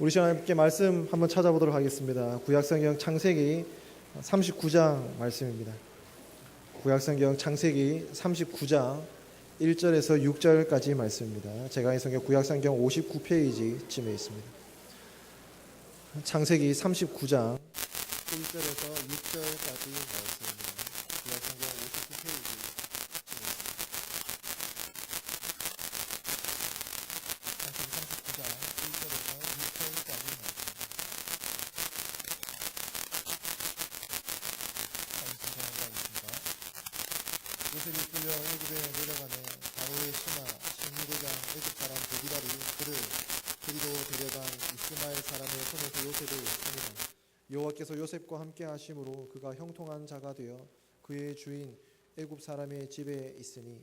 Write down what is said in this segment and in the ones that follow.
우리 시간 함께 말씀 한번 찾아보도록 하겠습니다. 구약성경 창세기 39장 말씀입니다. 구약성경 창세기 39장 1절에서 6절까지 말씀입니다. 제가 이 성경 구약성경 59페이지쯤에 있습니다. 창세기 39장 1절에서 6절까지 말씀입니다. 구약성경 59페이지 요셉이 끌려 애굽에 내려가매 바로의 신하 신무대장 애굽 사람 보디발이 그를 그리로 데려간 이스마엘 사람의 손에서 요셉을 살리라. 여호와께서 요셉과 함께 하심으로 그가 형통한 자가 되어 그의 주인 애굽 사람의 집에 있으니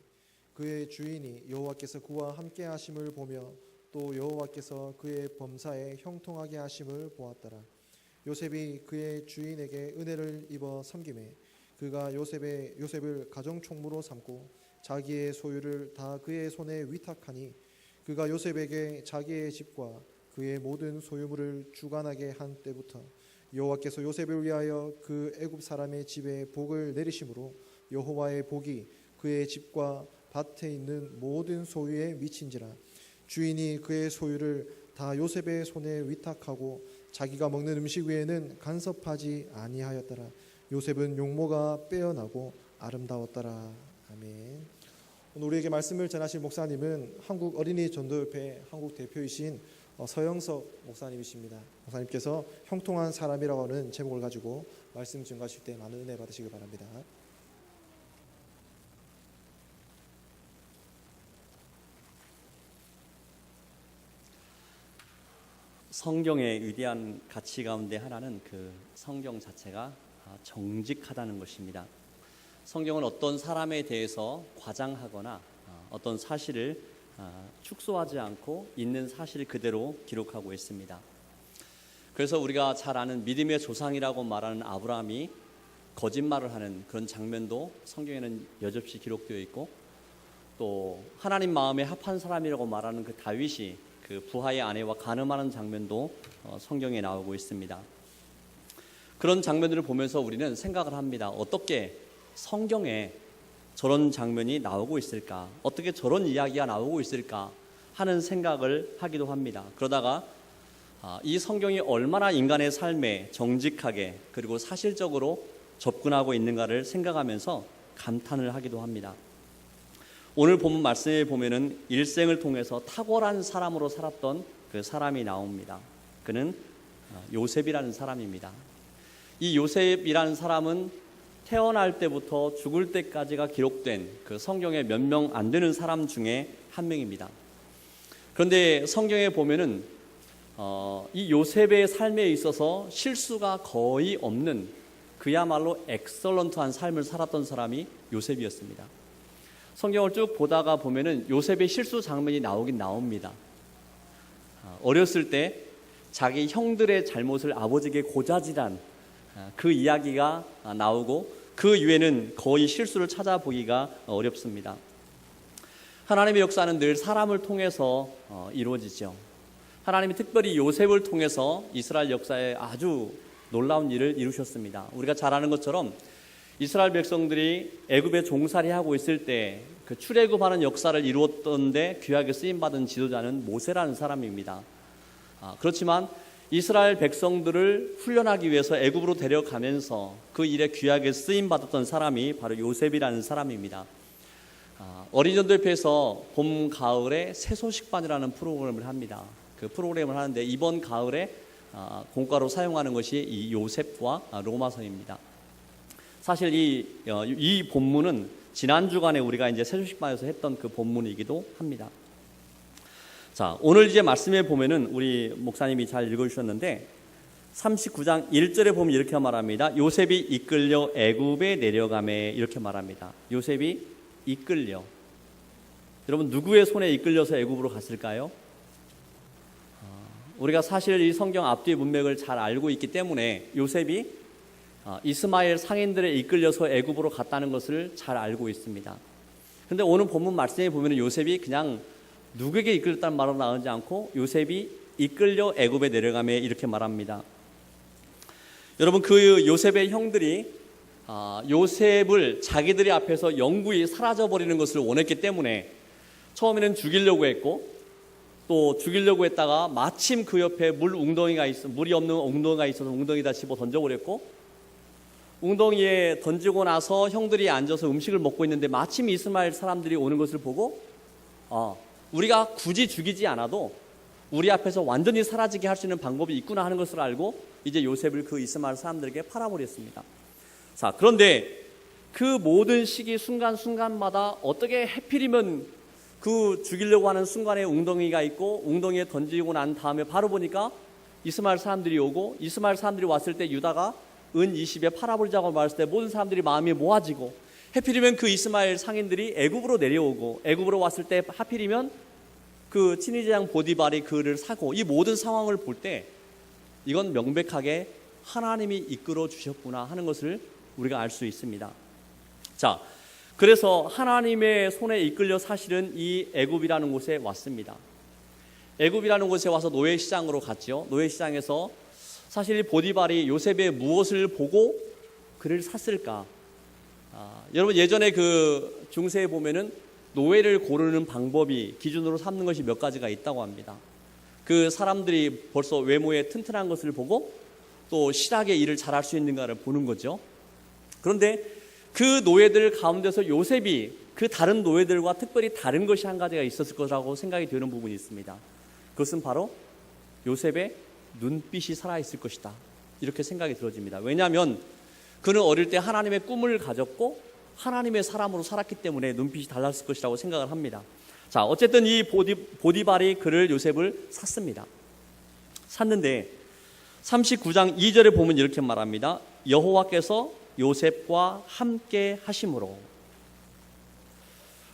그의 주인이 여호와께서 그와 함께 하심을 보며 또 여호와께서 그의 범사에 형통하게 하심을 보았더라. 요셉이 그의 주인에게 은혜를 입어 섬기매 그가 요셉을 가정총무로 삼고 자기의 소유를 다 그의 손에 위탁하니 그가 요셉에게 자기의 집과 그의 모든 소유물을 주관하게 한 때부터 여호와께서 요셉을 위하여 그 애굽 사람의 집에 복을 내리심으로 여호와의 복이 그의 집과 밭에 있는 모든 소유에 미친지라. 주인이 그의 소유를 다 요셉의 손에 위탁하고 자기가 먹는 음식 외에는 간섭하지 아니하였더라. 요셉은 용모가 빼어나고 아름다웠더라. 아멘. 오늘 우리에게 말씀을 전하실 목사님은 한국 어린이 전도협회 한국 대표이신 서영석 목사님이십니다. 목사님께서 형통한 사람이라고 하는 제목을 가지고 말씀 증거하실 때 많은 은혜 받으시기 바랍니다. 성경의 위대한 가치 가운데 하나는 그 성경 자체가 정직하다는 것입니다. 성경은 어떤 사람에 대해서 과장하거나 어떤 사실을 축소하지 않고 있는 사실 그대로 기록하고 있습니다. 그래서 우리가 잘 아는 믿음의 조상이라고 말하는 아브라함이 거짓말을 하는 그런 장면도 성경에는 여접시 기록되어 있고, 또 하나님 마음에 합한 사람이라고 말하는 그 다윗이 그 부하의 아내와 간음하는 장면도 성경에 나오고 있습니다. 그런 장면들을 보면서 우리는 생각을 합니다. 어떻게 성경에 저런 장면이 나오고 있을까? 어떻게 저런 이야기가 나오고 있을까? 하는 생각을 하기도 합니다. 그러다가 이 성경이 얼마나 인간의 삶에 정직하게 그리고 사실적으로 접근하고 있는가를 생각하면서 감탄을 하기도 합니다. 오늘 본문 말씀에 보면은 일생을 통해서 탁월한 사람으로 살았던 그 사람이 나옵니다. 그는 요셉이라는 사람입니다. 이 요셉이라는 사람은 태어날 때부터 죽을 때까지가 기록된 그 성경에 몇 명 안 되는 사람 중에 한 명입니다. 그런데 성경에 보면은 이 요셉의 삶에 있어서 실수가 거의 없는 그야말로 엑설런트한 삶을 살았던 사람이 요셉이었습니다. 성경을 쭉 보다가 보면은 요셉의 실수 장면이 나오긴 나옵니다. 어렸을 때 자기 형들의 잘못을 아버지에게 고자질한 그 이야기가 나오고, 그 이후에는 거의 실수를 찾아보기가 어렵습니다. 하나님의 역사는 늘 사람을 통해서 이루어지죠. 하나님이 특별히 요셉을 통해서 이스라엘 역사에 아주 놀라운 일을 이루셨습니다. 우리가 잘 아는 것처럼 이스라엘 백성들이 애굽에 종살이하고 있을 때 그 출애굽하는 역사를 이루었던데 귀하게 쓰임받은 지도자는 모세라는 사람입니다. 그렇지만 이스라엘 백성들을 훈련하기 위해서 애굽으로 데려가면서 그 일에 귀하게 쓰임받았던 사람이 바로 요셉이라는 사람입니다. 어린이전도협회에서 봄, 가을에 새소식반이라는 프로그램을 합니다. 그 프로그램을 하는데 이번 가을에 공과로 사용하는 것이 이 요셉과 로마서입니다. 사실 이 본문은 지난 주간에 우리가 이제 새소식반에서 했던 그 본문이기도 합니다. 자, 오늘 이제 말씀에 보면은 우리 목사님이 잘 읽어주셨는데 39장 1절에 보면 이렇게 말합니다. 요셉이 이끌려 애굽에 내려가매, 이렇게 말합니다. 요셉이 이끌려. 여러분, 누구의 손에 이끌려서 애굽으로 갔을까요? 우리가 사실 이 성경 앞뒤의 문맥을 잘 알고 있기 때문에 요셉이 이스마엘 상인들에 이끌려서 애굽으로 갔다는 것을 잘 알고 있습니다. 그런데 오늘 본문 말씀에 보면 요셉이 그냥 누구에게 이끌렸다는 말로 나오지 않고 요셉이 이끌려 애굽에 내려가며 이렇게 말합니다. 여러분, 그 요셉의 형들이 요셉을 자기들이 앞에서 영구히 사라져버리는 것을 원했기 때문에 처음에는 죽이려고 했고, 또 죽이려고 했다가 마침 그 옆에 물이 없는 웅덩이가 있어서 웅덩이에다 집어 던져버렸고, 웅덩이에 던지고 나서 형들이 앉아서 음식을 먹고 있는데 마침 이스마엘 사람들이 오는 것을 보고 우리가 굳이 죽이지 않아도 우리 앞에서 완전히 사라지게 할 수 있는 방법이 있구나 하는 것을 알고 이제 요셉을 그 이스마엘 사람들에게 팔아버렸습니다. 자, 그런데 그 모든 시기 순간순간마다 어떻게 해필이면 그 죽이려고 하는 순간에 웅덩이가 있고 웅덩이에 던지고 난 다음에 바로 보니까 이스마엘 사람들이 오고, 이스마엘 사람들이 왔을 때 유다가 은 20에 팔아버리자고 말했을 때 모든 사람들이 마음이 모아지고, 해필이면 그 이스마엘 상인들이 애굽으로 내려오고, 애굽으로 왔을 때 하필이면 그 친위제장 보디발이 그를 사고, 이 모든 상황을 볼 때 이건 명백하게 하나님이 이끌어 주셨구나 하는 것을 우리가 알 수 있습니다. 자, 그래서 하나님의 손에 이끌려 사실은 이 애굽이라는 곳에 왔습니다. 애굽이라는 곳에 와서 노예시장으로 갔죠. 노예시장에서 사실 이 보디발이 요셉의 무엇을 보고 그를 샀을까? 여러분, 예전에 그 중세에 보면은 노예를 고르는 방법이 기준으로 삼는 것이 몇 가지가 있다고 합니다. 그 사람들이 벌써 외모에 튼튼한 것을 보고 또 실하게 일을 잘할 수 있는가를 보는 거죠. 그런데 그 노예들 가운데서 요셉이 그 다른 노예들과 특별히 다른 것이 한 가지가 있었을 거라고 생각이 되는 부분이 있습니다. 그것은 바로 요셉의 눈빛이 살아있을 것이다, 이렇게 생각이 들어집니다. 왜냐하면 그는 어릴 때 하나님의 꿈을 가졌고 하나님의 사람으로 살았기 때문에 눈빛이 달랐을 것이라고 생각을 합니다. 자, 어쨌든 이 보디발이 그를 요셉을 샀습니다. 샀는데 39장 2절에 보면 이렇게 말합니다. 여호와께서 요셉과 함께 하심으로.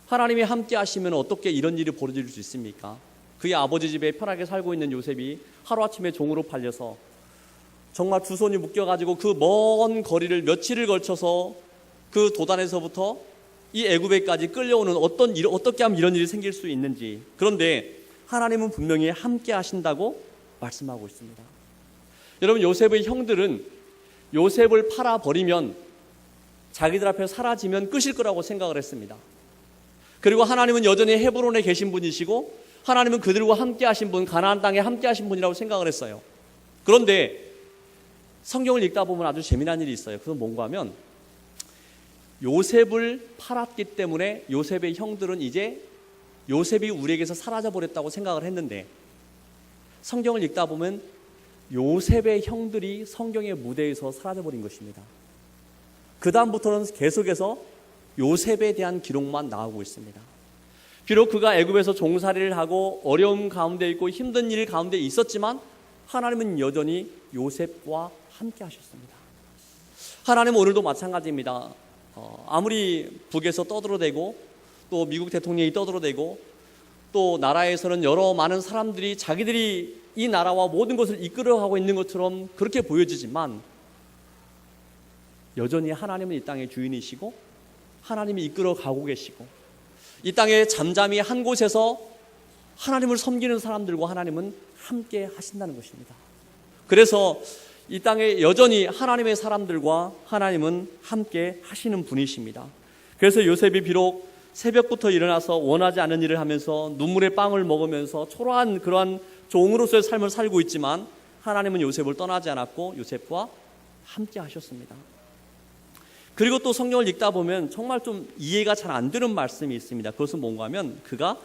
하나님이 함께 하시면 어떻게 이런 일이 벌어질 수 있습니까? 그의 아버지 집에 편하게 살고 있는 요셉이 하루아침에 종으로 팔려서 정말 두 손이 묶여가지고 그 먼 거리를 며칠을 걸쳐서 그 도단에서부터 이 애굽에까지 끌려오는 어떻게 하면 이런 일이 생길 수 있는지. 그런데 하나님은 분명히 함께 하신다고 말씀하고 있습니다. 여러분, 요셉의 형들은 요셉을 팔아버리면 자기들 앞에 사라지면 끝일 거라고 생각을 했습니다. 그리고 하나님은 여전히 헤브론에 계신 분이시고 하나님은 그들과 함께 하신 분, 가나안 땅에 함께 하신 분이라고 생각을 했어요. 그런데 성경을 읽다 보면 아주 재미난 일이 있어요. 그건 뭔가 하면 요셉을 팔았기 때문에 요셉의 형들은 이제 요셉이 우리에게서 사라져버렸다고 생각을 했는데, 성경을 읽다 보면 요셉의 형들이 성경의 무대에서 사라져버린 것입니다. 그 다음부터는 계속해서 요셉에 대한 기록만 나오고 있습니다. 비록 그가 애굽에서 종살이를 하고 어려움 가운데 있고 힘든 일 가운데 있었지만 하나님은 여전히 요셉과 함께 하셨습니다. 하나님은 오늘도 마찬가지입니다. 아무리 북에서 떠들어대고 또 미국 대통령이 떠들어대고 또 나라에서는 여러 많은 사람들이 자기들이 이 나라와 모든 것을 이끌어가고 있는 것처럼 그렇게 보여지지만 여전히 하나님은 이 땅의 주인이시고 하나님이 이끌어가고 계시고 이 땅에 잠잠히 한 곳에서 하나님을 섬기는 사람들과 하나님은 함께 하신다는 것입니다. 그래서 이 땅에 여전히 하나님의 사람들과 하나님은 함께 하시는 분이십니다. 그래서 요셉이 비록 새벽부터 일어나서 원하지 않은 일을 하면서 눈물의 빵을 먹으면서 초라한 그러한 종으로서의 삶을 살고 있지만 하나님은 요셉을 떠나지 않았고 요셉과 함께 하셨습니다. 그리고 또 성경을 읽다 보면 정말 좀 이해가 잘 안 되는 말씀이 있습니다. 그것은 뭔가 하면 그가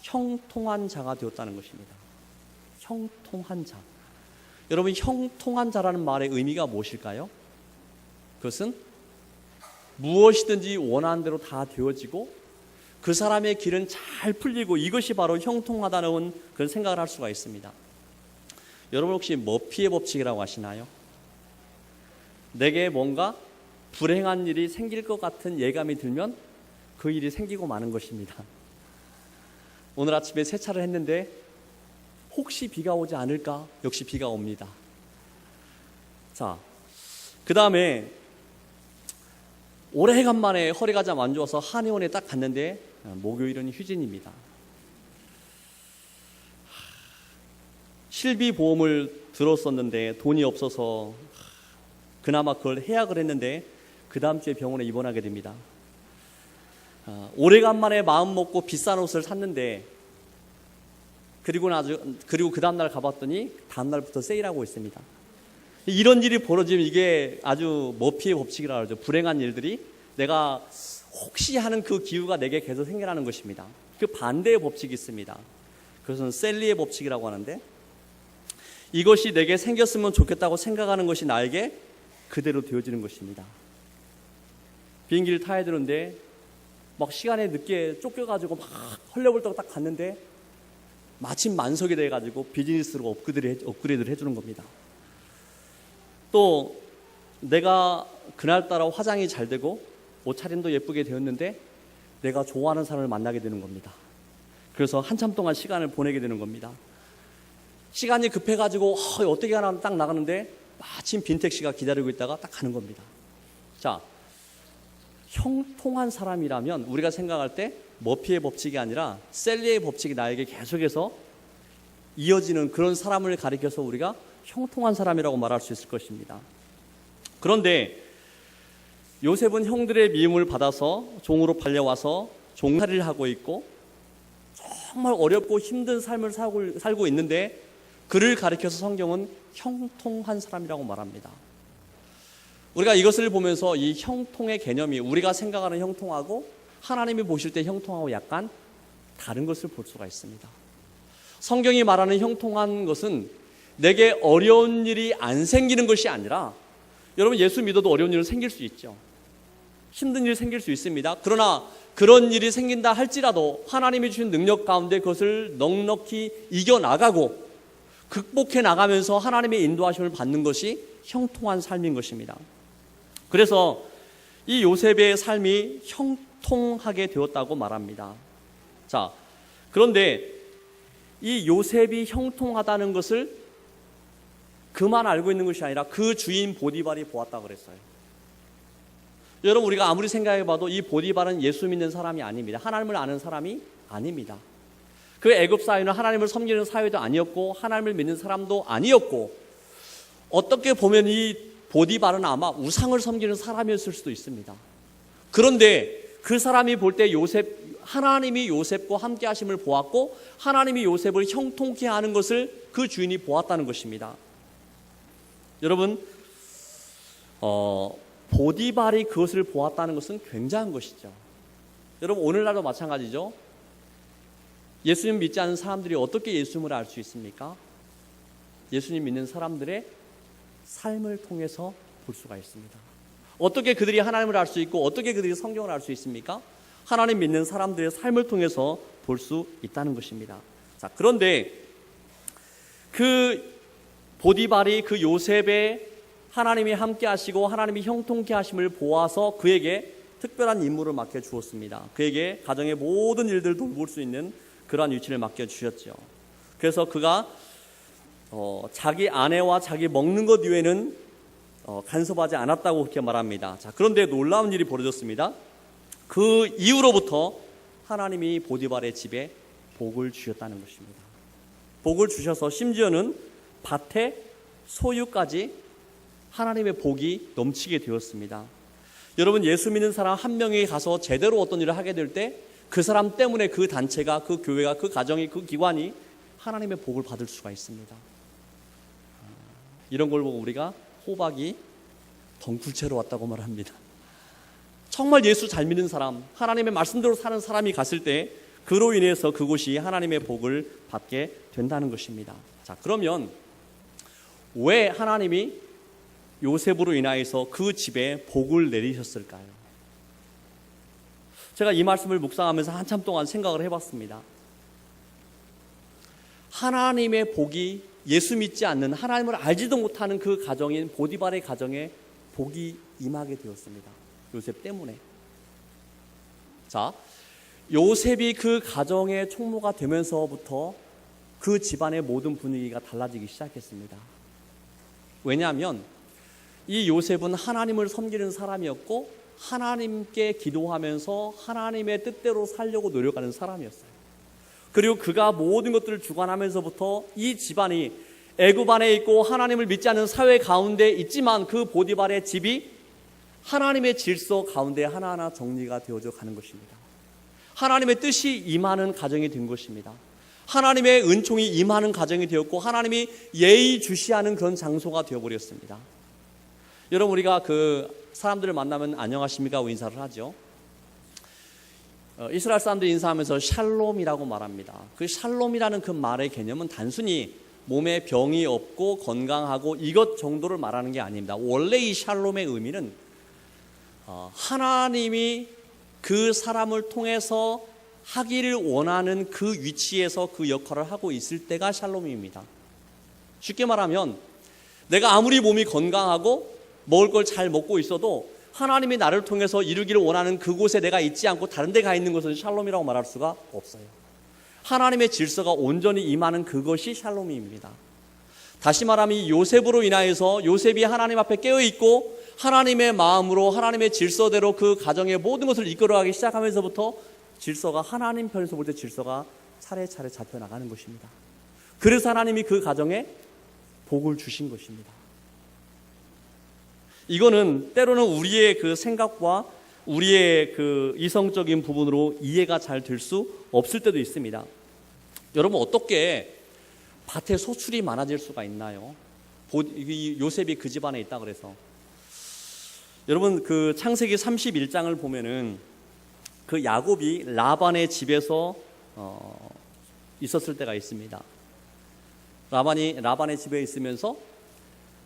형통한 자가 되었다는 것입니다. 형통한 자. 여러분, 형통한 자라는 말의 의미가 무엇일까요? 그것은 무엇이든지 원하는 대로 다 되어지고 그 사람의 길은 잘 풀리고 이것이 바로 형통하다는 그런 생각을 할 수가 있습니다. 여러분, 혹시 머피의 법칙이라고 아시나요? 내게 뭔가 불행한 일이 생길 것 같은 예감이 들면 그 일이 생기고 마는 것입니다. 오늘 아침에 세차를 했는데 혹시 비가 오지 않을까? 역시 비가 옵니다. 자, 그 다음에 오래간만에 허리가 좀 안 좋아서 한의원에 딱 갔는데 목요일은 휴진입니다. 실비보험을 들었었는데 돈이 없어서 그나마 그걸 해약을 했는데 그 다음 주에 병원에 입원하게 됩니다. 오래간만에 마음 먹고 비싼 옷을 샀는데 그리고 그 다음날 가봤더니 다음날부터 세일하고 있습니다. 이런 일이 벌어지면 이게 아주 머피의 법칙이라 그러죠. 불행한 일들이 내가 혹시 하는 그 기후가 내게 계속 생겨나는 것입니다. 그 반대의 법칙이 있습니다. 그것은 셀리의 법칙이라고 하는데, 이것이 내게 생겼으면 좋겠다고 생각하는 것이 나에게 그대로 되어지는 것입니다. 비행기를 타야 되는데 막 시간에 늦게 쫓겨가지고 막 헐레벌떡 딱 갔는데 마침 만석이 돼가지고 비즈니스로 업그레이드를 해주는 겁니다. 또 내가 그날따라 화장이 잘 되고 옷차림도 예쁘게 되었는데 내가 좋아하는 사람을 만나게 되는 겁니다. 그래서 한참 동안 시간을 보내게 되는 겁니다. 시간이 급해가지고 어떻게 하나 딱 나가는데 마침 빈택시가 기다리고 있다가 딱 가는 겁니다. 자, 형통한 사람이라면 우리가 생각할 때 머피의 법칙이 아니라 셀리의 법칙이 나에게 계속해서 이어지는 그런 사람을 가리켜서 우리가 형통한 사람이라고 말할 수 있을 것입니다. 그런데 요셉은 형들의 미움을 받아서 종으로 팔려와서 종살이를 하고 있고 정말 어렵고 힘든 삶을 살고 있는데 그를 가리켜서 성경은 형통한 사람이라고 말합니다. 우리가 이것을 보면서 이 형통의 개념이 우리가 생각하는 형통하고 하나님이 보실 때 형통하고 약간 다른 것을 볼 수가 있습니다. 성경이 말하는 형통한 것은 내게 어려운 일이 안 생기는 것이 아니라, 여러분 예수 믿어도 어려운 일은 생길 수 있죠. 힘든 일이 생길 수 있습니다. 그러나 그런 일이 생긴다 할지라도 하나님이 주신 능력 가운데 그것을 넉넉히 이겨나가고 극복해 나가면서 하나님의 인도하심을 받는 것이 형통한 삶인 것입니다. 그래서 이 요셉의 삶이 형통하게 되었다고 말합니다. 자, 그런데 이 요셉이 형통하다는 것을 그만 알고 있는 것이 아니라 그 주인 보디발이 보았다고 그랬어요. 여러분 우리가 아무리 생각해봐도 이 보디발은 예수 믿는 사람이 아닙니다. 하나님을 아는 사람이 아닙니다. 그 애굽 사회는 하나님을 섬기는 사회도 아니었고 하나님을 믿는 사람도 아니었고, 어떻게 보면 이 보디발은 아마 우상을 섬기는 사람이었을 수도 있습니다. 그런데 그 사람이 볼 때 하나님이 요셉과 함께 하심을 보았고 하나님이 요셉을 형통케 하는 것을 그 주인이 보았다는 것입니다. 여러분 보디발이 그것을 보았다는 것은 굉장한 것이죠. 여러분 오늘날도 마찬가지죠. 예수님 믿지 않는 사람들이 어떻게 예수님을 알 수 있습니까? 예수님 믿는 사람들의 삶을 통해서 볼 수가 있습니다. 어떻게 그들이 하나님을 알 수 있고 어떻게 그들이 성경을 알 수 있습니까? 하나님 믿는 사람들의 삶을 통해서 볼 수 있다는 것입니다. 자, 그런데 그 보디발이 그 요셉의 하나님이 함께 하시고 하나님이 형통케 하심을 보아서 그에게 특별한 임무를 맡겨 주었습니다. 그에게 가정의 모든 일들을 돌볼 수 있는 그러한 위치를 맡겨 주셨죠. 그래서 그가 자기 아내와 자기 먹는 것 이외에는 간섭하지 않았다고 그렇게 말합니다. 자, 그런데 놀라운 일이 벌어졌습니다. 그 이후로부터 하나님이 보디발의 집에 복을 주셨다는 것입니다. 복을 주셔서 심지어는 밭에 소유까지 하나님의 복이 넘치게 되었습니다. 여러분 예수 믿는 사람 한 명이 가서 제대로 어떤 일을 하게 될 때 그 사람 때문에 그 단체가, 그 교회가, 그 가정이, 그 기관이 하나님의 복을 받을 수가 있습니다. 이런 걸 보고 우리가 호박이 덩굴채로 왔다고 말합니다. 정말 예수 잘 믿는 사람, 하나님의 말씀대로 사는 사람이 갔을 때 그로 인해서 그곳이 하나님의 복을 받게 된다는 것입니다. 자, 그러면 왜 하나님이 요셉으로 인하여서 그 집에 복을 내리셨을까요? 제가 이 말씀을 묵상하면서 한참 동안 생각을 해봤습니다. 하나님의 복이 예수 믿지 않는, 하나님을 알지도 못하는 그 가정인 보디발의 가정에 복이 임하게 되었습니다. 요셉 때문에. 자, 요셉이 그 가정의 총무가 되면서부터 그 집안의 모든 분위기가 달라지기 시작했습니다. 왜냐하면 이 요셉은 하나님을 섬기는 사람이었고 하나님께 기도하면서 하나님의 뜻대로 살려고 노력하는 사람이었어요. 그리고 그가 모든 것들을 주관하면서부터 이 집안이 애굽 안에 있고 하나님을 믿지 않는 사회 가운데 있지만 그 보디발의 집이 하나님의 질서 가운데 하나하나 정리가 되어져 가는 것입니다. 하나님의 뜻이 임하는 가정이 된 것입니다. 하나님의 은총이 임하는 가정이 되었고 하나님이 예의주시하는 그런 장소가 되어버렸습니다. 여러분, 우리가 그 사람들을 만나면 안녕하십니까 하고 인사를 하죠. 이스라엘 사람들 인사하면서 샬롬이라고 말합니다. 그 샬롬이라는 그 말의 개념은 단순히 몸에 병이 없고 건강하고 이것 정도를 말하는 게 아닙니다. 원래 이 샬롬의 의미는 하나님이 그 사람을 통해서 하기를 원하는 그 위치에서 그 역할을 하고 있을 때가 샬롬입니다. 쉽게 말하면 내가 아무리 몸이 건강하고 먹을 걸 잘 먹고 있어도 하나님이 나를 통해서 이루기를 원하는 그곳에 내가 있지 않고 다른 데 가 있는 것은 샬롬이라고 말할 수가 없어요. 하나님의 질서가 온전히 임하는 그것이 샬롬입니다. 다시 말하면 이 요셉으로 인하여서 요셉이 하나님 앞에 깨어있고 하나님의 마음으로 하나님의 질서대로 그 가정의 모든 것을 이끌어가기 시작하면서부터 질서가 하나님 편에서 볼 때 질서가 차례차례 잡혀나가는 것입니다. 그래서 하나님이 그 가정에 복을 주신 것입니다. 이거는 때로는 우리의 그 생각과 우리의 그 이성적인 부분으로 이해가 잘 될 수 없을 때도 있습니다. 여러분, 어떻게 밭에 소출이 많아질 수가 있나요? 요셉이 그 집안에 있다 그래서. 여러분, 그 창세기 31장을 보면은 그 야곱이 라반의 집에서 있었을 때가 있습니다. 라반의 집에 있으면서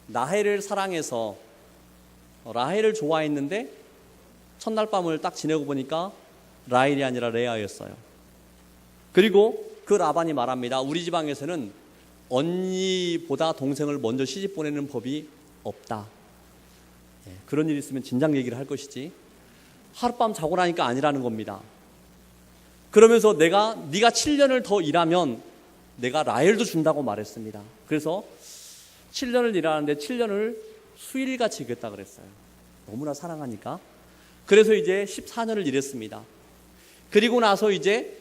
라헬을 사랑해서 라헬을 좋아했는데 첫날 밤을 딱 지내고 보니까 라헬이 아니라 레아였어요. 그리고 그 라반이 말합니다. 우리 지방에서는 언니보다 동생을 먼저 시집 보내는 법이 없다. 그런 일이 있으면 진작 얘기를 할 것이지 하룻밤 자고 나니까 아니라는 겁니다. 그러면서 네가 7년을 더 일하면 내가 라헬도 준다고 말했습니다. 그래서 7년을 일하는데 7년을 수일같이 일했다 그랬어요. 너무나 사랑하니까. 그래서 이제 14년을 일했습니다. 그리고 나서 이제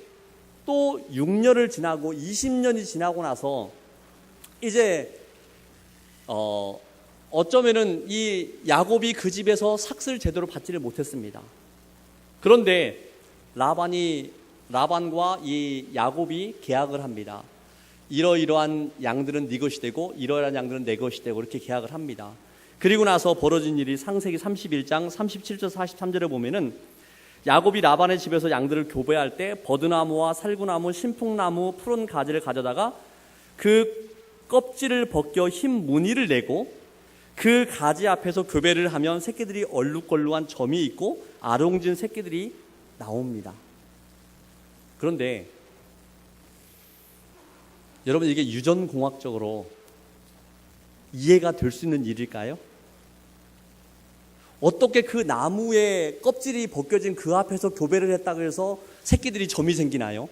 또 6년을 지나고 20년이 지나고 나서 이제 어쩌면은 이 야곱이 그 집에서 삭슬 제대로 받지를 못했습니다. 그런데 라반과 이 야곱이 계약을 합니다. 이러이러한 양들은 네 것이 되고 이러이러한 양들은 내 것이 되고 이렇게 계약을 합니다. 그리고 나서 벌어진 일이 창세기 31장 37절 43절에 보면은 야곱이 라반의 집에서 양들을 교배할 때 버드나무와 살구나무, 신풍나무, 푸른 가지를 가져다가 그 껍질을 벗겨 흰 무늬를 내고 그 가지 앞에서 교배를 하면 새끼들이 얼룩걸룩한 점이 있고 아롱진 새끼들이 나옵니다. 그런데 여러분, 이게 유전공학적으로 이해가 될 수 있는 일일까요? 어떻게 그 나무의 껍질이 벗겨진 그 앞에서 교배를 했다고 해서 새끼들이 점이 생기나요?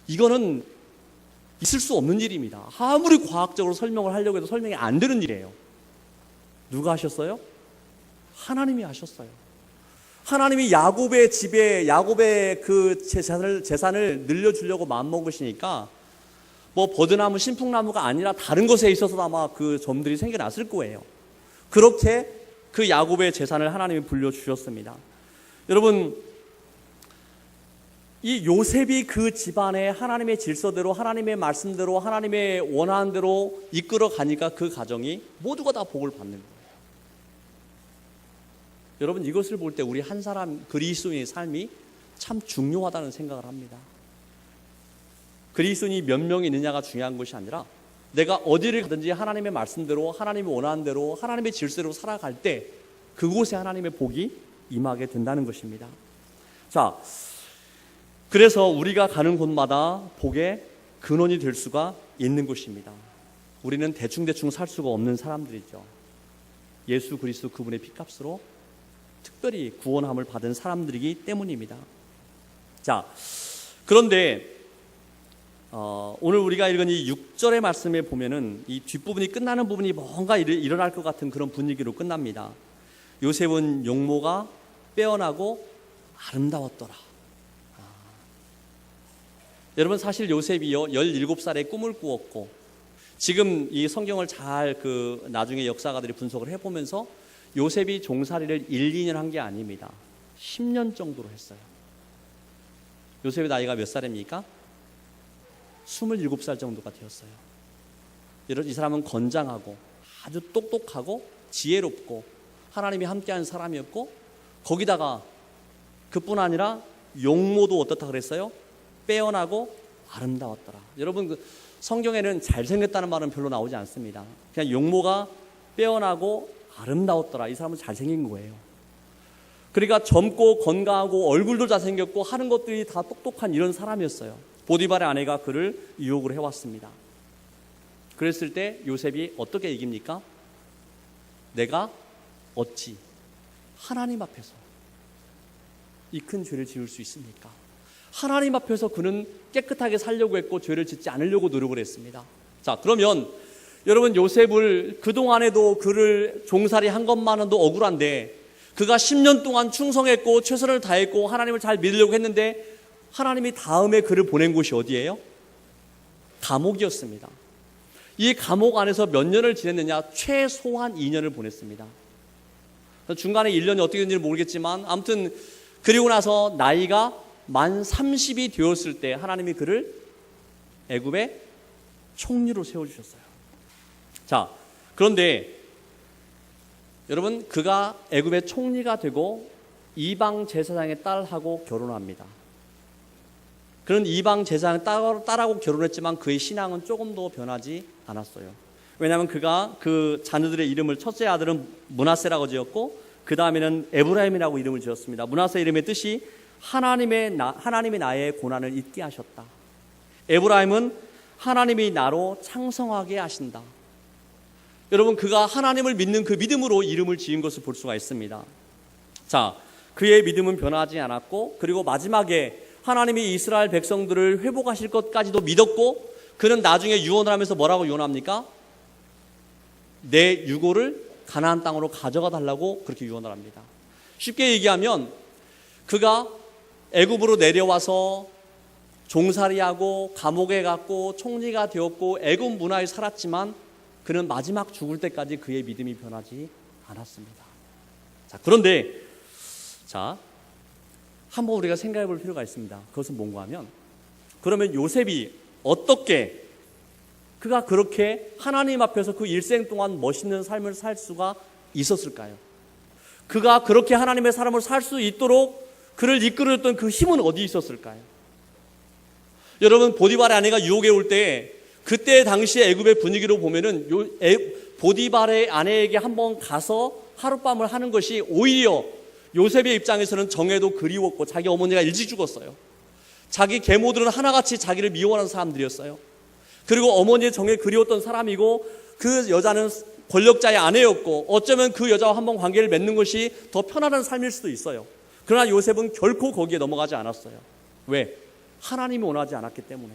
이거는 있을 수 없는 일입니다. 아무리 과학적으로 설명을 하려고 해도 설명이 안 되는 일이에요. 누가 하셨어요? 하나님이 하셨어요. 하나님이 야곱의 집에 야곱의 그 재산을 늘려주려고 마음먹으시니까 뭐 버드나무, 신풍나무가 아니라 다른 것에 있어서 아마 그 점들이 생겨났을 거예요. 그렇게 그 야곱의 재산을 하나님이 불려주셨습니다. 여러분, 이 요셉이 그 집안에 하나님의 질서대로 하나님의 말씀대로 하나님의 원하는 대로 이끌어 가니까 그 가정이 모두가 다 복을 받는 거예요. 여러분, 이것을 볼 때 우리 한 사람 그리스도인의 삶이 참 중요하다는 생각을 합니다. 그리스도인이 몇 명이 있느냐가 중요한 것이 아니라 내가 어디를 가든지 하나님의 말씀대로 하나님이 원하는 대로 하나님의 질서대로 살아갈 때 그곳에 하나님의 복이 임하게 된다는 것입니다. 자, 그래서 우리가 가는 곳마다 복의 근원이 될 수가 있는 것입니다. 우리는 대충대충 살 수가 없는 사람들이죠. 예수 그리스도 그분의 피값으로 특별히 구원함을 받은 사람들이기 때문입니다. 자, 그런데 오늘 우리가 읽은 이 6절의 말씀에 보면은 이 뒷부분이 끝나는 부분이 뭔가 일어날 것 같은 그런 분위기로 끝납니다. 요셉은 용모가 빼어나고 아름다웠더라. 여러분, 사실 요셉이요 17살에 꿈을 꾸었고 지금 이 성경을 잘 나중에 역사가들이 분석을 해보면서 요셉이 종살이를 1, 2년 한 게 아닙니다. 10년 정도로 했어요. 요셉의 나이가 몇 살입니까? 27살 정도가 되었어요. 이 사람은 건장하고 아주 똑똑하고 지혜롭고 하나님이 함께하는 사람이었고, 거기다가 그뿐 아니라 용모도 어떻다 그랬어요? 빼어나고 아름다웠더라. 여러분, 성경에는 잘생겼다는 말은 별로 나오지 않습니다. 그냥 용모가 빼어나고 아름다웠더라. 이 사람은 잘생긴 거예요. 그러니까 젊고 건강하고 얼굴도 잘생겼고 하는 것들이 다 똑똑한 이런 사람이었어요. 보디발의 아내가 그를 유혹을 해왔습니다. 그랬을 때 요셉이 어떻게 이깁니까? 내가 어찌 하나님 앞에서 이 큰 죄를 지을 수 있습니까? 하나님 앞에서 그는 깨끗하게 살려고 했고 죄를 짓지 않으려고 노력을 했습니다. 자, 그러면 여러분, 요셉을 그동안에도 그를 종살이 한 것만으로도 억울한데, 그가 10년 동안 충성했고 최선을 다했고 하나님을 잘 믿으려고 했는데, 하나님이 다음에 그를 보낸 곳이 어디예요? 감옥이었습니다. 이 감옥 안에서 몇 년을 지냈느냐? 최소한 2년을 보냈습니다. 중간에 1년이 어떻게 된지 모르겠지만, 아무튼 그리고 나서 나이가 만 30이 되었을 때 하나님이 그를 애굽의 총리로 세워주셨어요. 자, 그런데 여러분, 그가 애굽의 총리가 되고 이방 제사장의 딸하고 결혼합니다. 그런 이방 제사장의 딸하고 결혼했지만 그의 신앙은 조금 더 변하지 않았어요. 왜냐하면 그가 그 자녀들의 이름을, 첫째 아들은 므낫세라고 지었고 그 다음에는 에브라임이라고 이름을 지었습니다. 므낫세 이름의 뜻이 하나님이 나의 고난을 잊게 하셨다. 에브라임은 하나님이 나로 창성하게 하신다. 여러분, 그가 하나님을 믿는 그 믿음으로 이름을 지은 것을 볼 수가 있습니다. 자, 그의 믿음은 변하지 않았고, 그리고 마지막에 하나님이 이스라엘 백성들을 회복하실 것까지도 믿었고, 그는 나중에 유언을 하면서 뭐라고 유언합니까? 내 유고를 가나안 땅으로 가져가 달라고 그렇게 유언을 합니다. 쉽게 얘기하면 그가 애굽으로 내려와서 종살이하고 감옥에 갔고 총리가 되었고 애굽 문화에 살았지만 그는 마지막 죽을 때까지 그의 믿음이 변하지 않았습니다. 자, 그런데 한번 우리가 생각해 볼 필요가 있습니다. 그것은 뭔가 하면, 그러면 요셉이 어떻게 그가 그렇게 하나님 앞에서 그 일생 동안 멋있는 삶을 살 수가 있었을까요? 그가 그렇게 하나님의 사람을 살 수 있도록 그를 이끌어줬던 그 힘은 어디 있었을까요? 여러분, 보디발의 아내가 유혹에 올 때, 그때 당시의 애굽의 분위기로 보면은 보디발의 아내에게 한번 가서 하룻밤을 하는 것이 오히려 요셉의 입장에서는 정해도 그리웠고, 자기 어머니가 일찍 죽었어요. 자기 계모들은 하나같이 자기를 미워하는 사람들이었어요. 그리고 어머니의 정에 그리웠던 사람이고, 그 여자는 권력자의 아내였고, 어쩌면 그 여자와 한번 관계를 맺는 것이 더 편안한 삶일 수도 있어요. 그러나 요셉은 결코 거기에 넘어가지 않았어요. 왜? 하나님이 원하지 않았기 때문에.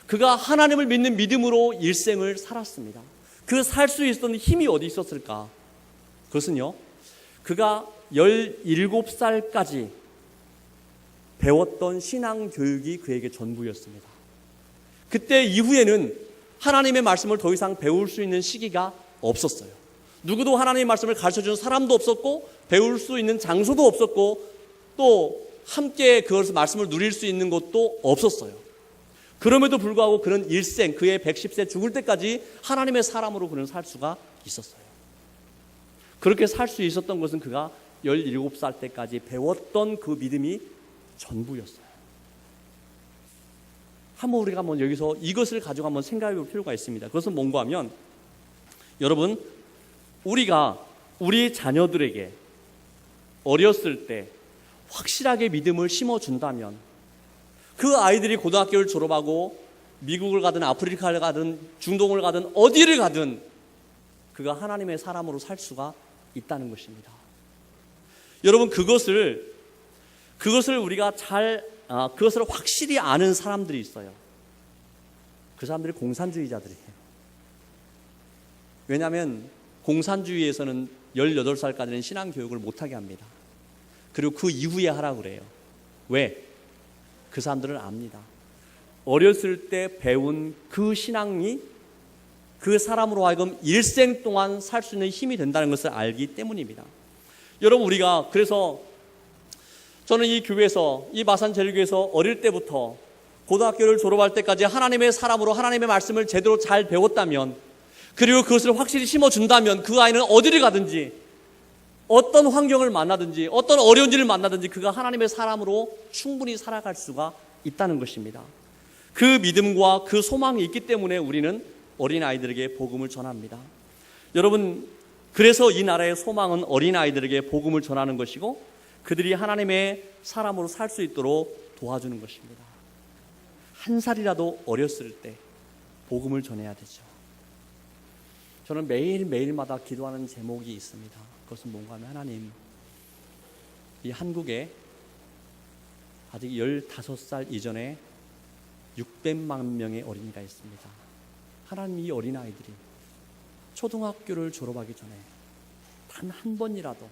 그가 하나님을 믿는 믿음으로 일생을 살았습니다. 그 살 수 있었던 힘이 어디 있었을까? 그것은요, 그가 17살까지 배웠던 신앙 교육이 그에게 전부였습니다. 그때 이후에는 하나님의 말씀을 더 이상 배울 수 있는 시기가 없었어요. 누구도 하나님의 말씀을 가르쳐주는 사람도 없었고, 배울 수 있는 장소도 없었고, 또 함께 그것을 말씀을 누릴 수 있는 것도 없었어요. 그럼에도 불구하고 그는 일생, 그의 110세 죽을 때까지 하나님의 사람으로 그는 살 수가 있었어요. 그렇게 살 수 있었던 것은 그가 17살 때까지 배웠던 그 믿음이 전부였어요. 우리가 한번 여기서 이것을 가지고 한번 생각해 볼 필요가 있습니다. 그것은 뭔가 하면, 여러분, 우리가 우리 자녀들에게 어렸을 때 확실하게 믿음을 심어준다면, 그 아이들이 고등학교를 졸업하고 미국을 가든 아프리카를 가든 중동을 가든 어디를 가든 그가 하나님의 사람으로 살 수가 있다는 것입니다. 여러분, 그것을 우리가 그것을 확실히 아는 사람들이 있어요. 그 사람들이 공산주의자들이에요. 왜냐하면 공산주의에서는 18살까지는 신앙교육을 못하게 합니다. 그리고 그 이후에 하라고 그래요. 왜? 그 사람들은 압니다. 어렸을 때 배운 그 신앙이 그 사람으로 하여금 일생 동안 살 수 있는 힘이 된다는 것을 알기 때문입니다. 여러분, 우리가 그래서 저는 이 교회에서, 이 마산제일교회에서 어릴 때부터 고등학교를 졸업할 때까지 하나님의 사람으로 하나님의 말씀을 제대로 잘 배웠다면, 그리고 그것을 확실히 심어준다면 그 아이는 어디를 가든지 어떤 환경을 만나든지 어떤 어려운 일을 만나든지 그가 하나님의 사람으로 충분히 살아갈 수가 있다는 것입니다. 그 믿음과 그 소망이 있기 때문에 우리는 어린아이들에게 복음을 전합니다. 여러분, 그래서 이 나라의 소망은 어린아이들에게 복음을 전하는 것이고 그들이 하나님의 사람으로 살 수 있도록 도와주는 것입니다. 한 살이라도 어렸을 때 복음을 전해야 되죠. 저는 매일마다 기도하는 제목이 있습니다. 그것은 뭔가 하면, 하나님, 이 한국에 아직 15살 이전에 600만 명의 어린이가 있습니다. 하나님, 이 어린아이들이 초등학교를 졸업하기 전에 단 한 번이라도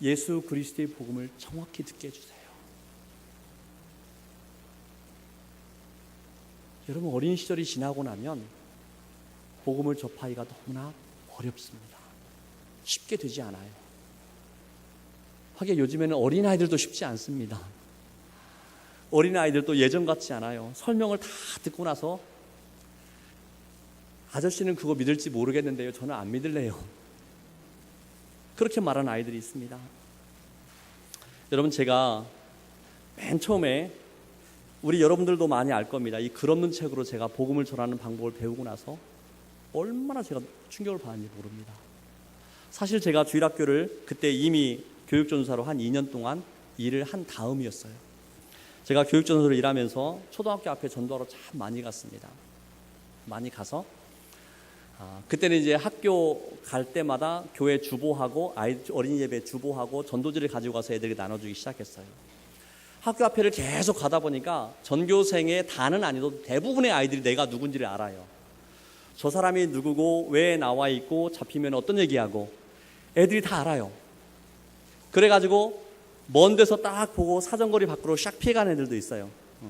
예수 그리스도의 복음을 정확히 듣게 해주세요. 여러분, 어린 시절이 지나고 나면 복음을 접하기가 너무나 어렵습니다. 쉽게 되지 않아요. 하긴 요즘에는 어린아이들도 쉽지 않습니다. 어린아이들도 예전 같지 않아요. 설명을 다 듣고 나서 아저씨는 그거 믿을지 모르겠는데요, 저는 안 믿을래요. 그렇게 말하는 아이들이 있습니다. 여러분, 제가 맨 처음에, 우리 여러분들도 많이 알 겁니다. 이 글 없는 책으로 제가 복음을 전하는 방법을 배우고 나서 얼마나 제가 충격을 받았는지 모릅니다. 사실 제가 주일학교를 그때 이미 교육전도사로 한 2년 동안 일을 한 다음이었어요. 제가 교육전도사로 일하면서 초등학교 앞에 전도하러 참 많이 갔습니다. 많이 가서 그때는 이제 학교 갈 때마다 교회 주보하고 어린이 예배 주보하고 전도지를 가지고 가서 애들에게 나눠주기 시작했어요. 학교 앞에를 계속 가다 보니까 전교생의 다는 아니어도 대부분의 아이들이 내가 누군지를 알아요. 저 사람이 누구고 왜 나와 있고 잡히면 어떤 얘기하고 애들이 다 알아요. 그래가지고 먼 데서 딱 보고 사정거리 밖으로 샥 피해가는 애들도 있어요.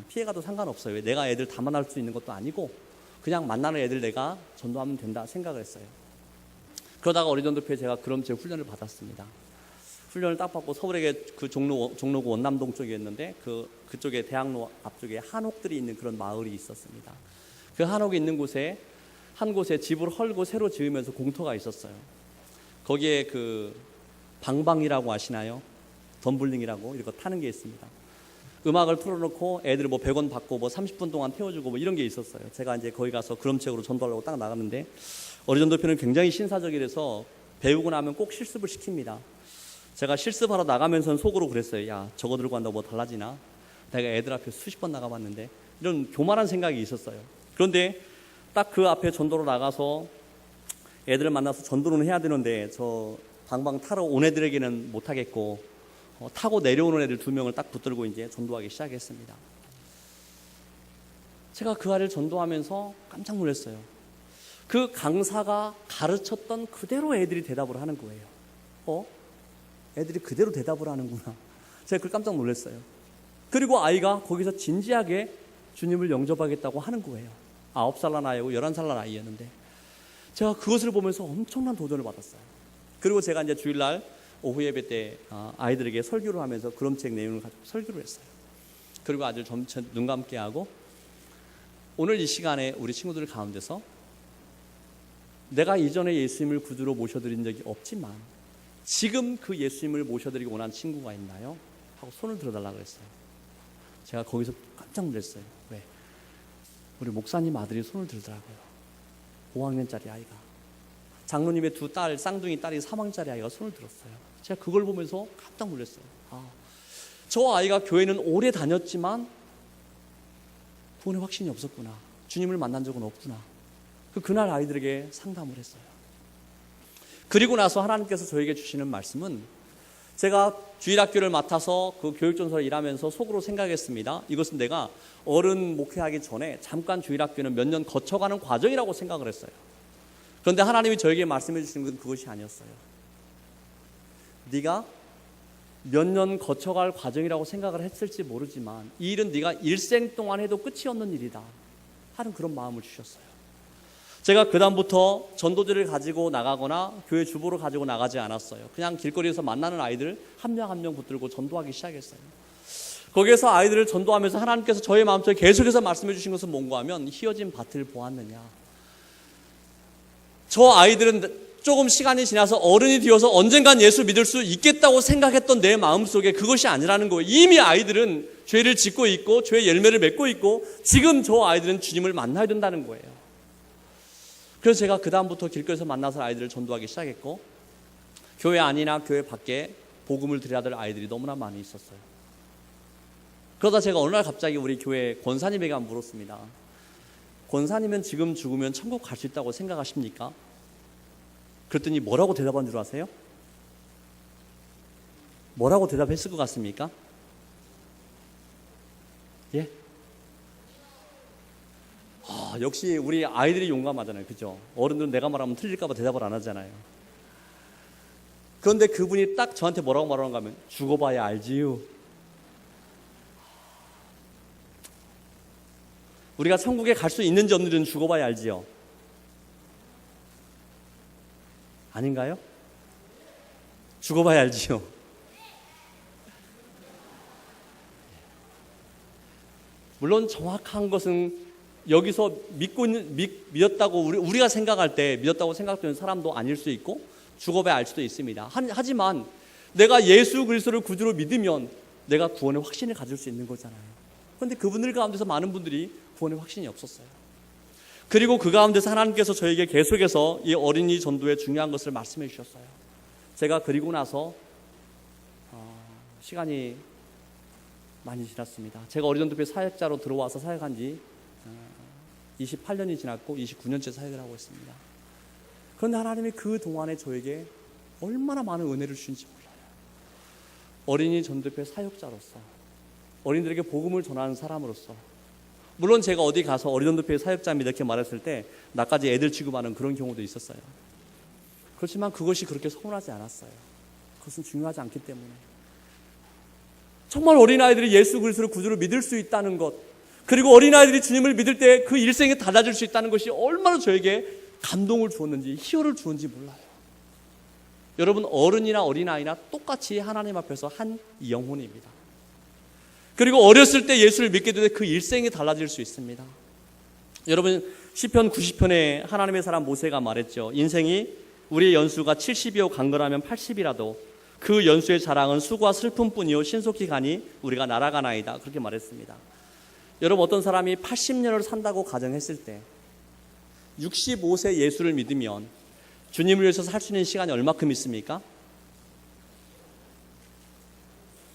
피해가도 상관없어요. 내가 애들 다 만날 수 있는 것도 아니고 그냥 만나는 애들 내가 전도하면 된다 생각을 했어요. 그러다가 어린전도표에 제가 그럼 제 훈련을 받았습니다. 훈련을 딱 받고 서울에 그 종로구 원남동 쪽이었는데 그쪽에 대학로 앞쪽에 한옥들이 있는 그런 마을이 있었습니다. 그 한옥이 있는 곳에 한 곳에 집을 헐고 새로 지으면서 공터가 있었어요. 거기에 그 방방이라고 아시나요? 덤블링이라고 이거 타는 게 있습니다. 음악을 틀어놓고 애들 뭐 100원 받고 뭐 30분 동안 태워주고 뭐 이런 게 있었어요. 제가 이제 거기 가서 그럼책으로 전도하려고 딱 나갔는데 어린전도표는 굉장히 신사적이라서 배우고 나면 꼭 실습을 시킵니다. 제가 실습하러 나가면서는 속으로 그랬어요. 야, 저거 들고 간다고 뭐 달라지나? 내가 애들 앞에 수십 번 나가봤는데 이런 교만한 생각이 있었어요. 그런데 딱 그 앞에 전도로 나가서 애들을 만나서 전도는 해야 되는데 저 방방 타러 온 애들에게는 못하겠고 타고 내려오는 애들 2명을 딱 붙들고 이제 전도하기 시작했습니다. 제가 그 아이를 전도하면서 깜짝 놀랐어요. 그 강사가 가르쳤던 그대로 애들이 대답을 하는 거예요. 애들이 그대로 대답을 하는구나. 제가 그걸 깜짝 놀랐어요. 그리고 아이가 거기서 진지하게 주님을 영접하겠다고 하는 거예요. 9살 난 아이고 11살 난 아이였는데 제가 그것을 보면서 엄청난 도전을 받았어요. 그리고 제가 이제 주일날 오후 예배 때 아이들에게 설교를 하면서 그럼책 내용을 가지고 설교를 했어요. 그리고 아들 점차 눈 감게 하고 오늘 이 시간에 우리 친구들 가운데서 내가 이전에 예수님을 구주로 모셔드린 적이 없지만 지금 그 예수님을 모셔드리기 원하는 친구가 있나요? 하고 손을 들어달라고 했어요. 제가 거기서 깜짝 놀랐어요. 왜? 우리 목사님 아들이 손을 들더라고요. 5학년짜리 아이가. 장로님의 2딸, 쌍둥이 딸이 3학년짜리 아이가 손을 들었어요. 제가 그걸 보면서 깜짝 놀랐어요. 저 아이가 교회는 오래 다녔지만 구원의 확신이 없었구나. 주님을 만난 적은 없구나. 그날 아이들에게 상담을 했어요. 그리고 나서 하나님께서 저에게 주시는 말씀은 제가 주일학교를 맡아서 그 교육전도사로 일하면서 속으로 생각했습니다. 이것은 내가 어른 목회하기 전에 잠깐 주일학교는 몇 년 거쳐가는 과정이라고 생각을 했어요. 그런데 하나님이 저에게 말씀해 주시는 건 그것이 아니었어요. 네가 몇 년 거쳐갈 과정이라고 생각을 했을지 모르지만 이 일은 네가 일생 동안 해도 끝이 없는 일이다 하는 그런 마음을 주셨어요. 제가 그다음부터 전도지를 가지고 나가거나 교회 주보를 가지고 나가지 않았어요. 그냥 길거리에서 만나는 아이들 한 명 한 명 붙들고 전도하기 시작했어요. 거기에서 아이들을 전도하면서 하나님께서 저의 마음속에 계속해서 말씀해 주신 것은 뭔가 하면 희어진 밭을 보았느냐. 저 아이들은 조금 시간이 지나서 어른이 되어서 언젠간 예수 믿을 수 있겠다고 생각했던 내 마음속에 그것이 아니라는 거예요. 이미 아이들은 죄를 짓고 있고 죄의 열매를 맺고 있고 지금 저 아이들은 주님을 만나야 된다는 거예요. 그래서 제가 그 다음부터 길거리에서 만나서 아이들을 전도하기 시작했고 교회 안이나 교회 밖에 복음을 드려야 될 아이들이 너무나 많이 있었어요. 그러다 제가 어느 날 갑자기 우리 교회 권사님에게 한번 물었습니다. 권사님은 지금 죽으면 천국 갈 수 있다고 생각하십니까? 그랬더니 뭐라고 대답한 줄 아세요? 뭐라고 대답했을 것 같습니까? 예? 역시 우리 아이들이 용감하잖아요. 그죠? 어른들은 내가 말하면 틀릴까 봐 대답을 안 하잖아요. 그런데 그분이 딱 저한테 뭐라고 말하는가 하면 죽어봐야 알지요. 우리가 천국에 갈 수 있는지 없는지는 죽어봐야 알지요. 아닌가요? 죽어봐야 알지요. 물론 정확한 것은 여기서 믿었다고 우리가 생각할 때 믿었다고 생각되는 사람도 아닐 수 있고 죽어봐야 알 수도 있습니다. 하지만 내가 예수 그리스도를 구주로 믿으면 내가 구원의 확신을 가질 수 있는 거잖아요. 그런데 그분들 가운데서 많은 분들이 구원의 확신이 없었어요. 그리고 그 가운데서 하나님께서 저에게 계속해서 이 어린이 전도의 중요한 것을 말씀해 주셨어요. 제가 그리고 나서 시간이 많이 지났습니다. 제가 어린이전도회 사역자로 들어와서 사역한 지 28년이 지났고 29년째 사역을 하고 있습니다. 그런데 하나님이 그 동안에 저에게 얼마나 많은 은혜를 주신지 몰라요. 어린이 전도회 사역자로서 어린이들에게 복음을 전하는 사람으로서 물론 제가 어디 가서 어린이전도회 사역자입니다 이렇게 말했을 때 나까지 애들 취급하는 그런 경우도 있었어요. 그렇지만 그것이 그렇게 서운하지 않았어요. 그것은 중요하지 않기 때문에 정말 어린아이들이 예수 그리스도를 구주로 믿을 수 있다는 것 그리고 어린아이들이 주님을 믿을 때 그 일생이 달라질 수 있다는 것이 얼마나 저에게 감동을 주었는지 희열을 주었는지 몰라요. 여러분 어른이나 어린아이나 똑같이 하나님 앞에서 한 영혼입니다. 그리고 어렸을 때 예수를 믿게 되면 그 일생이 달라질 수 있습니다. 여러분 시편 90편에 하나님의 사람 모세가 말했죠. 인생이 우리의 연수가 70이요 강건하면 80이라도 그 연수의 자랑은 수고와 슬픔뿐이요 신속히 가니 우리가 날아가나이다. 그렇게 말했습니다. 여러분 어떤 사람이 80년을 산다고 가정했을 때 65세 예수를 믿으면 주님을 위해서 살 수 있는 시간이 얼마큼 있습니까?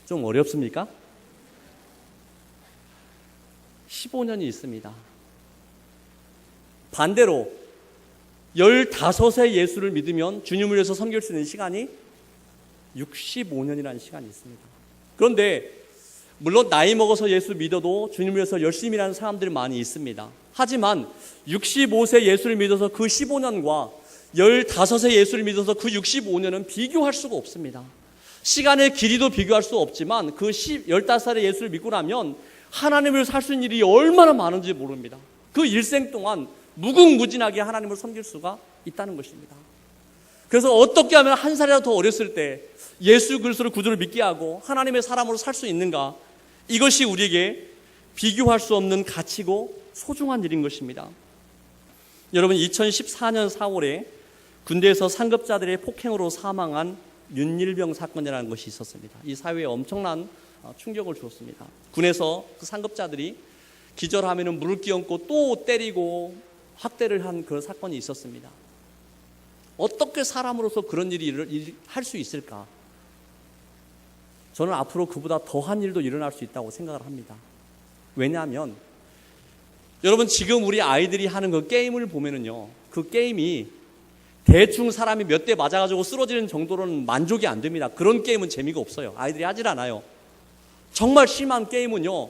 좀 어렵습니까? 15년이 있습니다. 반대로 15세 예수를 믿으면 주님을 위해서 섬길 수 있는 시간이 65년이라는 시간이 있습니다. 그런데 물론 나이 먹어서 예수 믿어도 주님을 위해서 열심히 일하는 사람들이 많이 있습니다. 하지만 65세 예수를 믿어서 그 15년과 15세 예수를 믿어서 그 65년은 비교할 수가 없습니다. 시간의 길이도 비교할 수 없지만 그 15살의 예수를 믿고 나면 하나님을 살 수 있는 일이 얼마나 많은지 모릅니다. 그 일생 동안 무궁무진하게 하나님을 섬길 수가 있다는 것입니다. 그래서 어떻게 하면 한 살이라도 더 어렸을 때 예수 그리스도를 구주를 믿게 하고 하나님의 사람으로 살 수 있는가 이것이 우리에게 비교할 수 없는 가치고 소중한 일인 것입니다. 여러분 2014년 4월에 군대에서 상급자들의 폭행으로 사망한 윤일병 사건이라는 것이 있었습니다. 이 사회에 엄청난 충격을 주었습니다. 군에서 그 상급자들이 기절하면 물을 끼얹고 또 때리고 학대를 한 그런 사건이 있었습니다. 어떻게 사람으로서 그런 일을 할 수 있을까? 저는 앞으로 그보다 더한 일도 일어날 수 있다고 생각을 합니다. 왜냐하면 여러분 지금 우리 아이들이 하는 그 게임을 보면은요, 그 게임이 대충 사람이 몇 대 맞아가지고 쓰러지는 정도로는 만족이 안 됩니다. 그런 게임은 재미가 없어요. 아이들이 하질 않아요. 정말 심한 게임은요,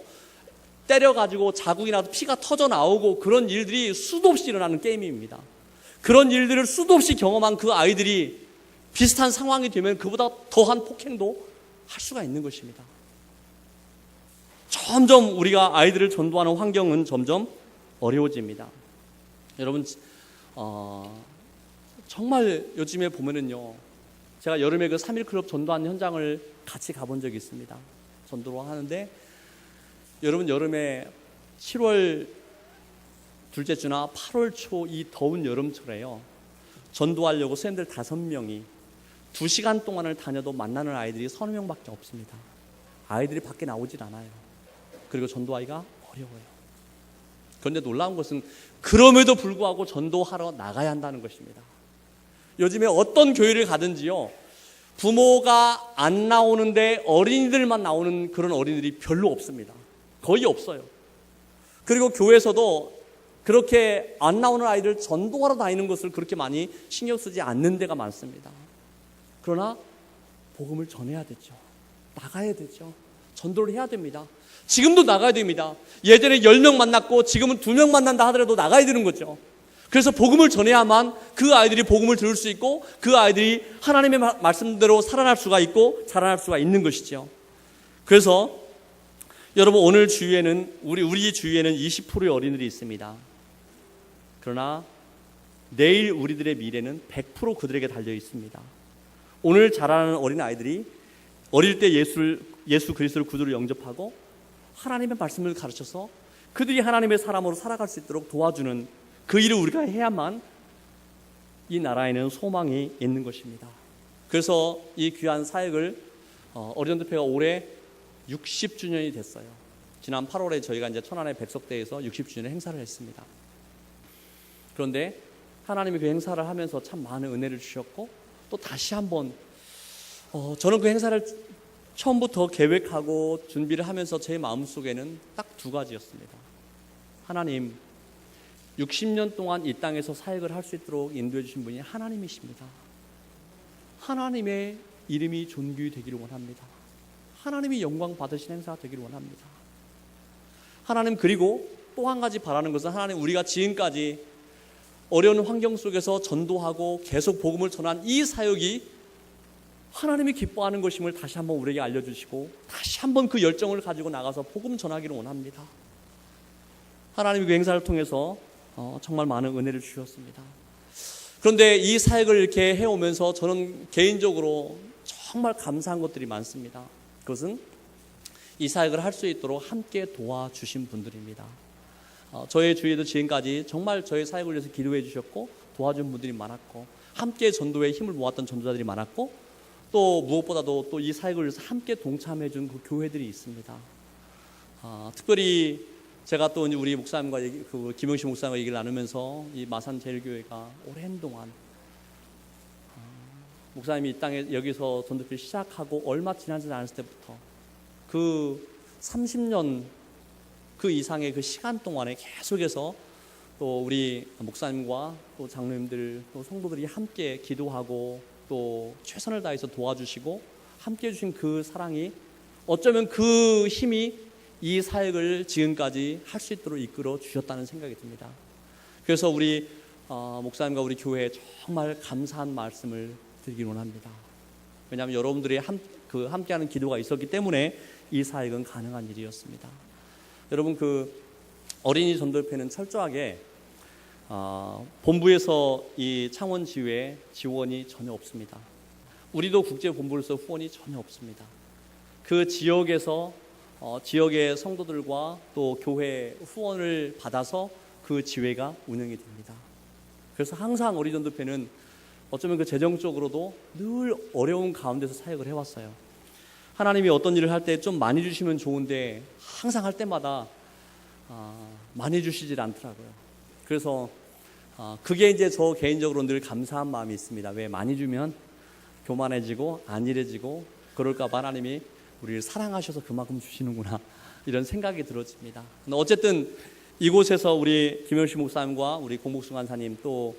때려가지고 자국이 나도 피가 터져 나오고 그런 일들이 수도 없이 일어나는 게임입니다. 그런 일들을 수도 없이 경험한 그 아이들이 비슷한 상황이 되면 그보다 더한 폭행도 할 수가 있는 것입니다. 점점 우리가 아이들을 전도하는 환경은 점점 어려워집니다. 여러분 정말 요즘에 보면은요, 제가 여름에 그 3.1 클럽 전도하는 현장을 같이 가본 적이 있습니다. 전도를 하는데, 여러분 여름에 7월 둘째 주나 8월 초 이 더운 여름철에요, 전도하려고 선생님들 5명이 2시간 동안을 다녀도 만나는 아이들이 30명밖에 없습니다. 아이들이 밖에 나오질 않아요. 그리고 전도하기가 어려워요. 그런데 놀라운 것은 그럼에도 불구하고 전도하러 나가야 한다는 것입니다. 요즘에 어떤 교회를 가든지요, 부모가 안 나오는데 어린이들만 나오는 그런 어린이들이 별로 없습니다. 거의 없어요. 그리고 교회에서도 그렇게 안 나오는 아이들 전도하러 다니는 것을 그렇게 많이 신경 쓰지 않는 데가 많습니다. 그러나 복음을 전해야 되죠. 나가야 되죠. 전도를 해야 됩니다. 지금도 나가야 됩니다. 예전에 10명 만났고 지금은 2명 만난다 하더라도 나가야 되는 거죠. 그래서 복음을 전해야만 그 아이들이 복음을 들을 수 있고 그 아이들이 하나님의 말씀대로 살아날 수가 있고 자라날 수가 있는 것이죠. 그래서 여러분, 오늘 주위에는 우리 주위에는 20%의 어린이들이 있습니다. 그러나 내일 우리들의 미래는 100% 그들에게 달려 있습니다. 오늘 자라는 어린 아이들이 어릴 때 예수 그리스도를 구주로 영접하고 하나님의 말씀을 가르쳐서 그들이 하나님의 사람으로 살아갈 수 있도록 도와주는 그 일을 우리가 해야만 이 나라에는 소망이 있는 것입니다. 그래서 이 귀한 사역을 어린전도회가 올해 60주년이 됐어요. 지난 8월에 저희가 이제 천안의 백석대에서 60주년 행사를 했습니다. 그런데 하나님이 그 행사를 하면서 참 많은 은혜를 주셨고, 또 다시 한번 저는 그 행사를 처음부터 계획하고 준비를 하면서 제 마음속에는 딱 2가지였습니다. 하나님, 60년 동안 이 땅에서 사역을 할 수 있도록 인도해 주신 분이 하나님이십니다. 하나님의 이름이 존귀되기를 원합니다. 하나님이 영광 받으신 행사가 되기를 원합니다. 하나님, 그리고 또 한 가지 바라는 것은 하나님, 우리가 지금까지 어려운 환경 속에서 전도하고 계속 복음을 전한 이 사역이 하나님이 기뻐하는 것임을 다시 한번 우리에게 알려주시고 다시 한번 그 열정을 가지고 나가서 복음 전하기를 원합니다. 하나님이 그 행사를 통해서 정말 많은 은혜를 주셨습니다. 그런데 이 사역을 이렇게 해오면서 저는 개인적으로 정말 감사한 것들이 많습니다. 그것은 이 사역을 할 수 있도록 함께 도와주신 분들입니다. 저의 주위에도 지금까지 정말 저의 사역을 위해서 기도해 주셨고 도와준 분들이 많았고, 함께 전도에 힘을 모았던 전도자들이 많았고, 또 무엇보다도 또 이 사역을 위해서 함께 동참해 준 그 교회들이 있습니다. 특별히 제가 또 우리 목사님과 김영식 목사님과 얘기를 나누면서 이 마산 제일교회가 오랜 동안 목사님이 이 땅에 여기서 전도를 시작하고 얼마 지나지 않았을 때부터 그 30년 그 이상의 그 시간 동안에 계속해서 또 우리 목사님과 또 장로님들 또 성도들이 함께 기도하고 또 최선을 다해서 도와주시고 함께 해주신 그 사랑이 어쩌면 그 힘이 이 사역을 지금까지 할 수 있도록 이끌어 주셨다는 생각이 듭니다. 그래서 우리 목사님과 우리 교회에 정말 감사한 말씀을 드리기 원합니다. 왜냐하면 여러분들이 함께하는 기도가 있었기 때문에 이 사역은 가능한 일이었습니다. 여러분, 그 어린이 전도협회는 철저하게 본부에서 이 창원지회에 지원이 전혀 없습니다. 우리도 국제본부로서 후원이 전혀 없습니다. 그 지역에서 지역의 성도들과 또 교회 후원을 받아서 그 지회가 운영이 됩니다. 그래서 항상 어린이전도회는 어쩌면 그 재정적으로도 늘 어려운 가운데서 사역을 해왔어요. 하나님이 어떤 일을 할 때 좀 많이 주시면 좋은데 항상 할 때마다 많이 주시질 않더라고요. 그래서 그게 이제 저 개인적으로 늘 감사한 마음이 있습니다. 왜 많이 주면 교만해지고 안일해지고 그럴까 봐 하나님이 우리를 사랑하셔서 그만큼 주시는구나, 이런 생각이 들어집니다. 어쨌든 이곳에서 우리 김영식 목사님과 우리 공복승 간사님 또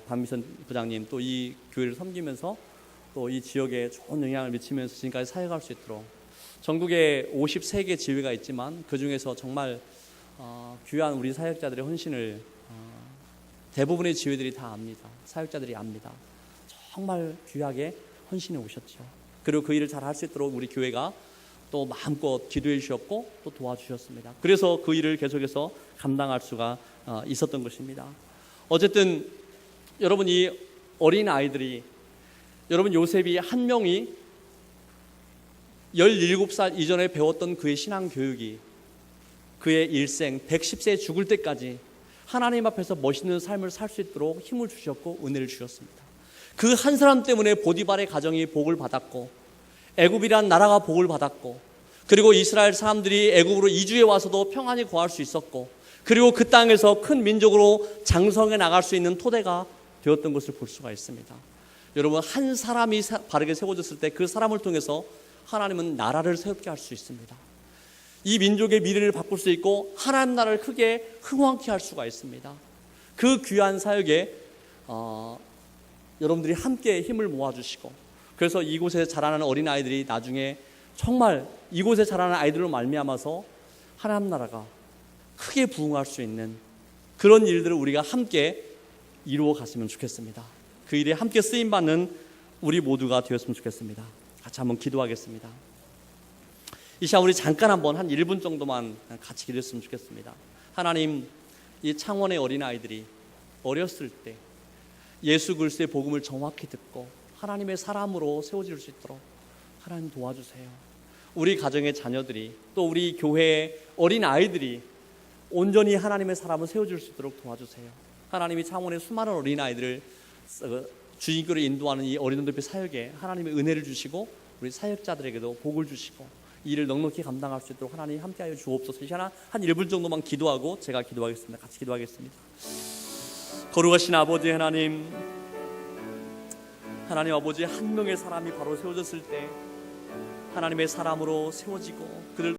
박미선 부장님 또 이 교회를 섬기면서 또 이 지역에 좋은 영향을 미치면서 지금까지 사역할 수 있도록, 전국에 53개 지회가 있지만 그 중에서 정말 귀한 우리 사역자들의 헌신을 대부분의 지회들이 다 압니다. 사역자들이 압니다. 정말 귀하게 헌신해 오셨죠. 그리고 그 일을 잘 할 수 있도록 우리 교회가 또 마음껏 기도해 주셨고 또 도와주셨습니다. 그래서 그 일을 계속해서 감당할 수가 있었던 것입니다. 어쨌든 여러분, 이 어린 아이들이, 여러분, 요셉이 한 명이 17살 이전에 배웠던 그의 신앙 교육이 그의 일생 110세 죽을 때까지 하나님 앞에서 멋있는 삶을 살 수 있도록 힘을 주셨고 은혜를 주셨습니다. 그 한 사람 때문에 보디발의 가정이 복을 받았고, 애굽이란 나라가 복을 받았고, 그리고 이스라엘 사람들이 애굽으로 이주해 와서도 평안히 거할 수 있었고, 그리고 그 땅에서 큰 민족으로 장성해 나갈 수 있는 토대가 되었던 것을 볼 수가 있습니다. 여러분, 한 사람이 바르게 세워졌을 때 그 사람을 통해서 하나님은 나라를 새롭게 할 수 있습니다. 이 민족의 미래를 바꿀 수 있고 하나님 나라를 크게 흥왕케 할 수가 있습니다. 그 귀한 사역에 여러분들이 함께 힘을 모아주시고, 그래서 이곳에 자라는 어린아이들이 나중에 정말 이곳에 자라는 아이들로 말미암아서 하나님 나라가 크게 부흥할 수 있는 그런 일들을 우리가 함께 이루어 갔으면 좋겠습니다. 그 일에 함께 쓰임받는 우리 모두가 되었으면 좋겠습니다. 같이 한번 기도하겠습니다. 이 시간 우리 잠깐 한번 한 1분 정도만 같이 기도했으면 좋겠습니다. 하나님, 이 창원의 어린아이들이 어렸을 때 예수 그리스도의 복음을 정확히 듣고 하나님의 사람으로 세워질 수 있도록 하나님 도와주세요. 우리 가정의 자녀들이, 또 우리 교회의 어린아이들이 온전히 하나님의 사람을 세워줄 수 있도록 도와주세요. 하나님이 창원의 수많은 어린아이들을 주님께로 인도하는 이 어린이들 사역에 하나님의 은혜를 주시고 우리 사역자들에게도 복을 주시고 이 일을 넉넉히 감당할 수 있도록 하나님 함께하여 주옵소서. 이 시간 한 1분 정도만 기도하고 제가 기도하겠습니다. 같이 기도하겠습니다. 거룩하신 아버지 하나님, 하나님 아버지, 한 명의 사람이 바로 세워졌을 때 하나님의 사람으로 세워지고 그들